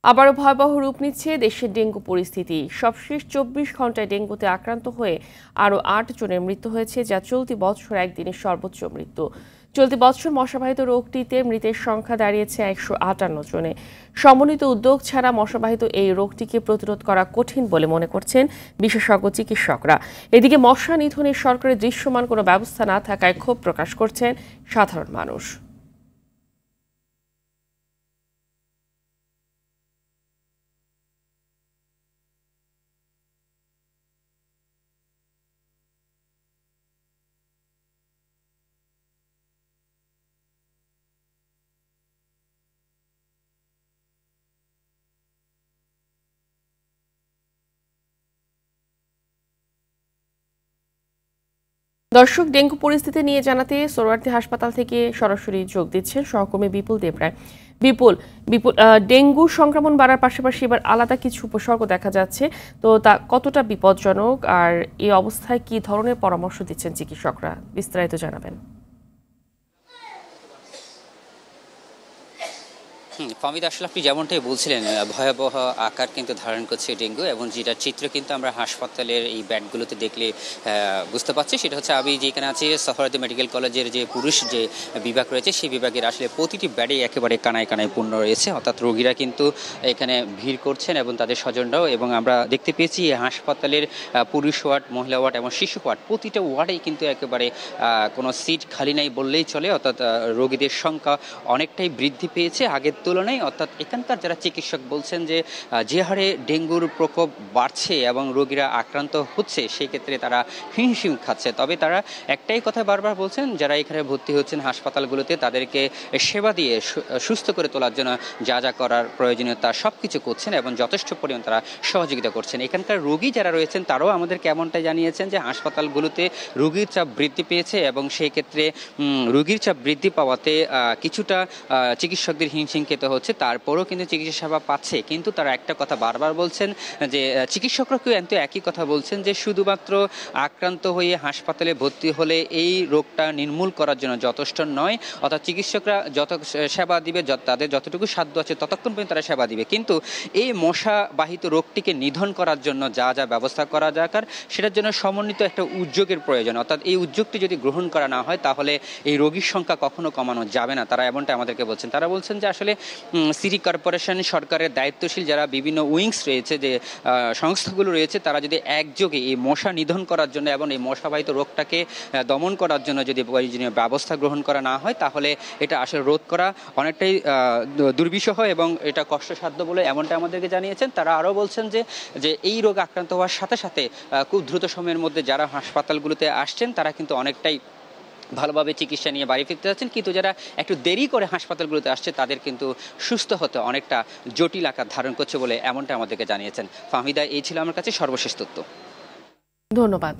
আবারও ভয়াবহ রূপ নিচ্ছে দেশের ডেঙ্গু পরিস্থিতি। সবশেষ ২৪ ঘন্টায় ডেঙ্গুতে আক্রান্ত হয়ে আরও ৮ জনের মৃত্যু হয়েছে, যা চলতি বছর একদিনের সর্বোচ্চ মৃত্যু। চলতি বছর মশাবাহিত রোগটিতে মৃতের সংখ্যা দাঁড়িয়েছে ১৫৮ জনে। সমন্বিত উদ্যোগ ছাড়া মশাবাহিত এই রোগটিকে প্রতিরোধ করা কঠিন বলে মনে করছেন বিশেষজ্ঞ চিকিৎসকরা। এদিকে মশা নিধনে সরকারের দৃশ্যমান কোনো ব্যবস্থা না থাকায় ক্ষোভ প্রকাশ করছেন সাধারণ মানুষ। দর্শক, ডেঙ্গু পরিস্থিতি নিয়ে জানাতে সোহরাওয়ার্দী হাসপাতাল থেকে সরাসরি যোগ দিচ্ছেন সহকর্মী বিপুল দেবরায়। বিপুল বিপুল ডেঙ্গু সংক্রমণ বাড়ার পাশাপাশি এবার আলাদা কিছু উপসর্গ দেখা যাচ্ছে, তো তা কতটা বিপজ্জনক, আর এই অবস্থায় কি ধরনের পরামর্শ দিচ্ছেন চিকিৎসকরা, বিস্তারিত জানাবেন। ফাহমিদ, আসলে আপনি যেমনটাই বলছিলেন, ভয়াবহ আকার কিন্তু ধারণ করছে ডেঙ্গু, এবং যেটা চিত্র কিন্তু আমরা হাসপাতালের এই ব্যাডগুলোতে দেখলে বুঝতে পারছি। সেটা হচ্ছে, আমি যেখানে আছি সোহরাওয়ার্দী মেডিকেল কলেজের যে পুরুষ যে বিভাগ রয়েছে, সেই বিভাগের আসলে প্রতিটি ব্যাডে একেবারে কানায় কানায় পূর্ণ রয়েছে, অর্থাৎ রোগীরা কিন্তু এখানে ভিড় করছেন এবং তাদের স্বজনরাও। এবং আমরা দেখতে পেয়েছি হাসপাতালের পুরুষ ওয়ার্ড, মহিলা ওয়ার্ড এবং শিশু ওয়ার্ড, প্রতিটা ওয়ার্ডেই কিন্তু একেবারে কোনো সিট খালি নাই বললেই চলে। অর্থাৎ রোগীদের সংখ্যা অনেকটাই বৃদ্ধি পেয়েছে আগের তুলনায়। অর্থাৎ এখানকার যারা চিকিৎসক বলছেন যে হারে ডেঙ্গুর প্রকোপ বাড়ছে এবং রোগীরা আক্রান্ত হচ্ছে, সেই ক্ষেত্রে তারা হিমশিম খাচ্ছে। তবে তারা একটাই কথা বারবার বলছেন, যারা এখানে ভর্তি হচ্ছেন হাসপাতালগুলোতে, তাদেরকে সেবা দিয়ে সুস্থ করে তোলার জন্য যা যা করার প্রয়োজনীয় তা সব কিছু করছেন এবং যথেষ্ট পরিমাণ তারা সহযোগিতা করছেন। এখানকার রোগী যারা রয়েছেন তারাও আমাদেরকে এমনটাই জানিয়েছেন যে হাসপাতালগুলোতে রোগীর চাপ বৃদ্ধি পেয়েছে, এবং সেই ক্ষেত্রে রোগীর চাপ বৃদ্ধি পাওয়াতে কিছুটা চিকিৎসকদের হিমশিম খেতে হচ্ছে। তারপরেও কিন্তু চিকিৎসা সেবা পাচ্ছে। কিন্তু তারা একটা কথা বারবার বলছেন যে চিকিৎসকরা কিন্তু একই কথা বলছেন যে শুধুমাত্র আক্রান্ত হয়ে হাসপাতালে ভর্তি হলে এই রোগটা নির্মূল করার জন্য যথেষ্ট নয়। অর্থাৎ চিকিৎসকরা যত সেবা দিবে, তাদের যতটুকু সাধ্য আছে ততক্ষণ পর্যন্ত তারা সেবা দিবে, কিন্তু এই মশাবাহিত রোগটিকে নিধন করার জন্য যা যা ব্যবস্থা করা দরকার, সেটার জন্য সমন্বিত একটা উদ্যোগের প্রয়োজন। অর্থাৎ এই উদ্যোগটি যদি গ্রহণ করা না হয়, তাহলে এই রোগীর সংখ্যা কখনো কমানো যাবে না। তারা এমনটা আমাদেরকে বলছেন। তারা বলছেন যে আসলে সিটি কর্পোরেশন, সরকারের দায়িত্বশীল যারা বিভিন্ন উইংস রয়েছে, যে সংস্থাগুলো রয়েছে, তারা যদি একযোগে এই মশা নিধন করার জন্য এবং এই মশাবাহিত রোগটাকে দমন করার জন্য যদি প্রয়োজনীয় ব্যবস্থা গ্রহণ করা না হয়, তাহলে এটা আসলে রোধ করা অনেকটাই দুর্বিষহ এবং এটা কষ্টসাধ্য বলে এমনটা আমাদেরকে জানিয়েছেন। তারা আরও বলছেন যে এই রোগ আক্রান্ত হওয়ার সাথে সাথে খুব দ্রুত সময়ের মধ্যে যারা হাসপাতালগুলোতে আসছেন, তারা কিন্তু অনেকটাই ভালোভাবে চিকিৎসা নিয়ে বাড়ি ফিরতে যাচ্ছেন, কিন্তু যারা একটু দেরি করে হাসপাতালগুলোতে আসছে, তাদের কিন্তু সুস্থ হতে অনেকটা জটিল আকার ধারণ করছে বলে এমনটা আমাদেরকে জানিয়েছেন। ফাহমিদা, এই ছিল আমার কাছে সর্বশেষ তথ্য। ধন্যবাদ।